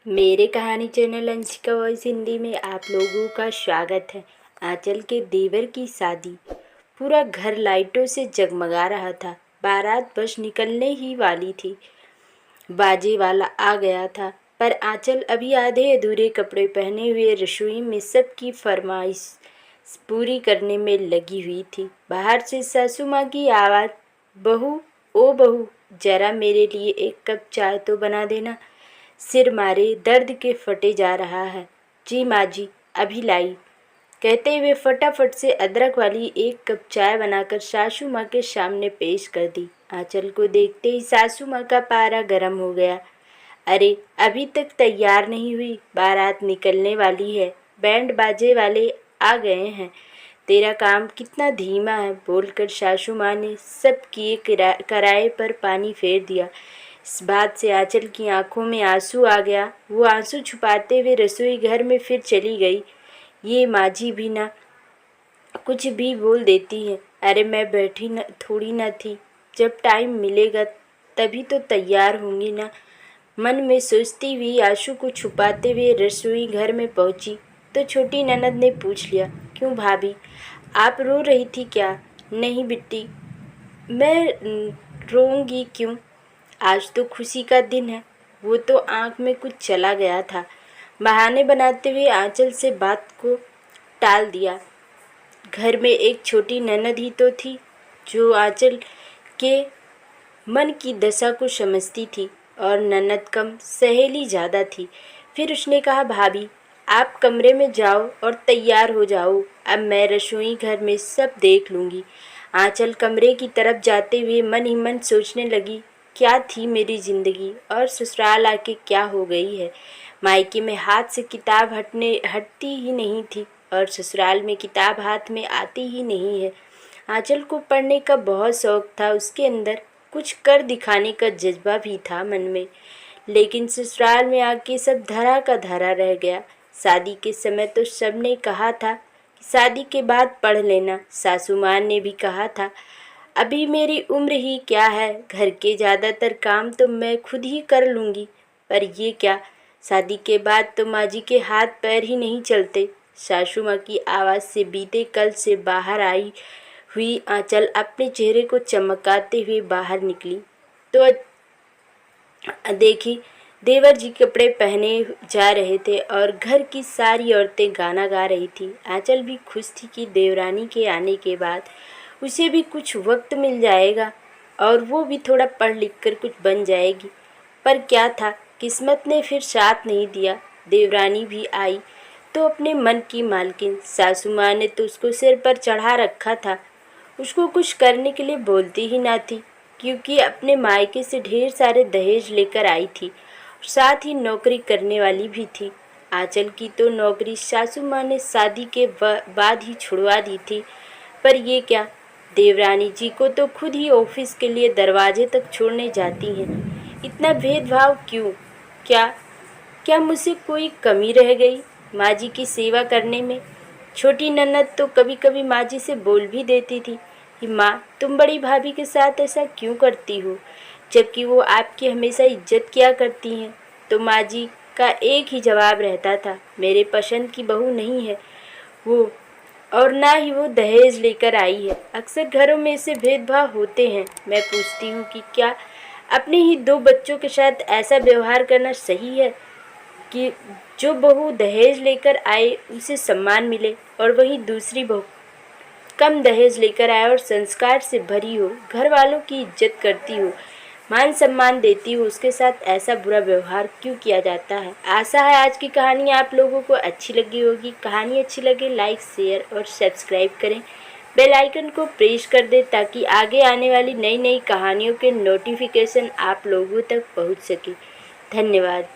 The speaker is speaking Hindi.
मेरे कहानी चैनल अंशिका वॉइस हिंदी में आप लोगों का स्वागत है। आंचल के देवर की शादी। पूरा घर लाइटों से जगमगा रहा था। बारात बस निकलने ही वाली थी। बाजे वाला आ गया था, पर आंचल अभी आधे अधूरे कपड़े पहने हुए रसोई में सबकी फरमाइश पूरी करने में लगी हुई थी। बाहर से सासू माँ की आवाज़, बहू, ओ बहू, जरा मेरे लिए एक कप चाय तो बना देना। सिर मारे दर्द के फटे जा रहा है। जी माँ जी, अभी लाई, कहते हुए फटाफट से अदरक वाली एक कप चाय बनाकर सासू माँ के सामने पेश कर दी। आंचल को देखते ही सासू माँ का पारा गर्म हो गया। अरे, अभी तक तैयार नहीं हुई, बारात निकलने वाली है, बैंड बाजे वाले आ गए हैं, तेरा काम कितना धीमा है, बोलकर सासू माँ ने सब किए कराए पर पानी फेर दिया। इस बात से आंचल की आंखों में आंसू आ गया। वो आंसू छुपाते हुए रसोई घर में फिर चली गई। ये माजी भी ना कुछ भी बोल देती है। अरे मैं बैठी न थोड़ी ना थी, जब टाइम मिलेगा तभी तो तैयार होंगी ना, मन में सोचती हुई आंसू को छुपाते हुए रसोई घर में पहुंची तो छोटी ननद ने पूछ लिया, क्यों भाभी, आप रो रही थी क्या? नहीं बिट्टी, मैं रोऊंगी क्यों, आज तो खुशी का दिन है। वो तो आंख में कुछ चला गया था। बहाने बनाते हुए आंचल से बात को टाल दिया। घर में एक छोटी ननद ही तो थी जो आंचल के मन की दशा को समझती थी, और ननद कम सहेली ज़्यादा थी। फिर उसने कहा, भाभी आप कमरे में जाओ और तैयार हो जाओ, अब मैं रसोई घर में सब देख लूँगी। आंचल कमरे की तरफ जाते हुए मन ही मन सोचने लगी, क्या थी मेरी ज़िंदगी और ससुराल आके क्या हो गई है। मायके में हाथ से किताब हटती ही नहीं थी और ससुराल में किताब हाथ में आती ही नहीं है। आंचल को पढ़ने का बहुत शौक था, उसके अंदर कुछ कर दिखाने का जज्बा भी था मन में, लेकिन ससुराल में आके सब धरा का धरा रह गया। शादी के समय तो सबने कहा था कि शादी के बाद पढ़ लेना, सासू माँ ने भी कहा था, अभी मेरी उम्र ही क्या है, घर के ज़्यादातर काम तो मैं खुद ही कर लूँगी। पर ये क्या, शादी के बाद तो माँ जी के हाथ पैर ही नहीं चलते। सासू माँ की आवाज़ से बीते कल से बाहर आई हुई आंचल अपने चेहरे को चमकाते हुए बाहर निकली तो देखी देवर जी कपड़े पहने जा रहे थे और घर की सारी औरतें गाना गा रही थी। आंचल भी खुश थी कि देवरानी के आने के बाद उसे भी कुछ वक्त मिल जाएगा और वो भी थोड़ा पढ़ लिख कर कुछ बन जाएगी। पर क्या था, किस्मत ने फिर साथ नहीं दिया। देवरानी भी आई तो अपने मन की मालकिन, सासू माँ ने तो उसको सिर पर चढ़ा रखा था, उसको कुछ करने के लिए बोलती ही ना थी, क्योंकि अपने मायके से ढेर सारे दहेज लेकर आई थी, साथ ही नौकरी करने वाली भी थी। आंचल की तो नौकरी सासू माँ ने शादी के बाद ही छुड़वा दी थी। पर ये क्या, देवरानी जी को तो खुद ही ऑफिस के लिए दरवाजे तक छोड़ने जाती हैं। इतना भेदभाव क्यों? क्या क्या मुझसे कोई कमी रह गई माँ जी की सेवा करने में? छोटी ननद तो कभी कभी माँ जी से बोल भी देती थी कि माँ, तुम बड़ी भाभी के साथ ऐसा क्यों करती हो, जबकि वो आपकी हमेशा इज्जत किया करती हैं। तो माँ जी का एक ही जवाब रहता था, मेरे पसंद की बहू नहीं है वो, और ना ही वो दहेज लेकर आई है। अक्सर घरों में ऐसे भेदभाव होते हैं। मैं पूछती हूँ कि क्या अपने ही दो बच्चों के साथ ऐसा व्यवहार करना सही है कि जो बहू दहेज लेकर आए उसे सम्मान मिले, और वहीं दूसरी बहू कम दहेज लेकर आए और संस्कार से भरी हो, घर वालों की इज्जत करती हो, मान सम्मान देती हो, उसके साथ ऐसा बुरा व्यवहार क्यों किया जाता है। आशा है आज की कहानी आप लोगों को अच्छी लगी होगी। कहानी अच्छी लगे लाइक, शेयर और सब्सक्राइब करें। बेल आइकन को प्रेस कर दें ताकि आगे आने वाली नई नई कहानियों के नोटिफिकेशन आप लोगों तक पहुंच सके। धन्यवाद।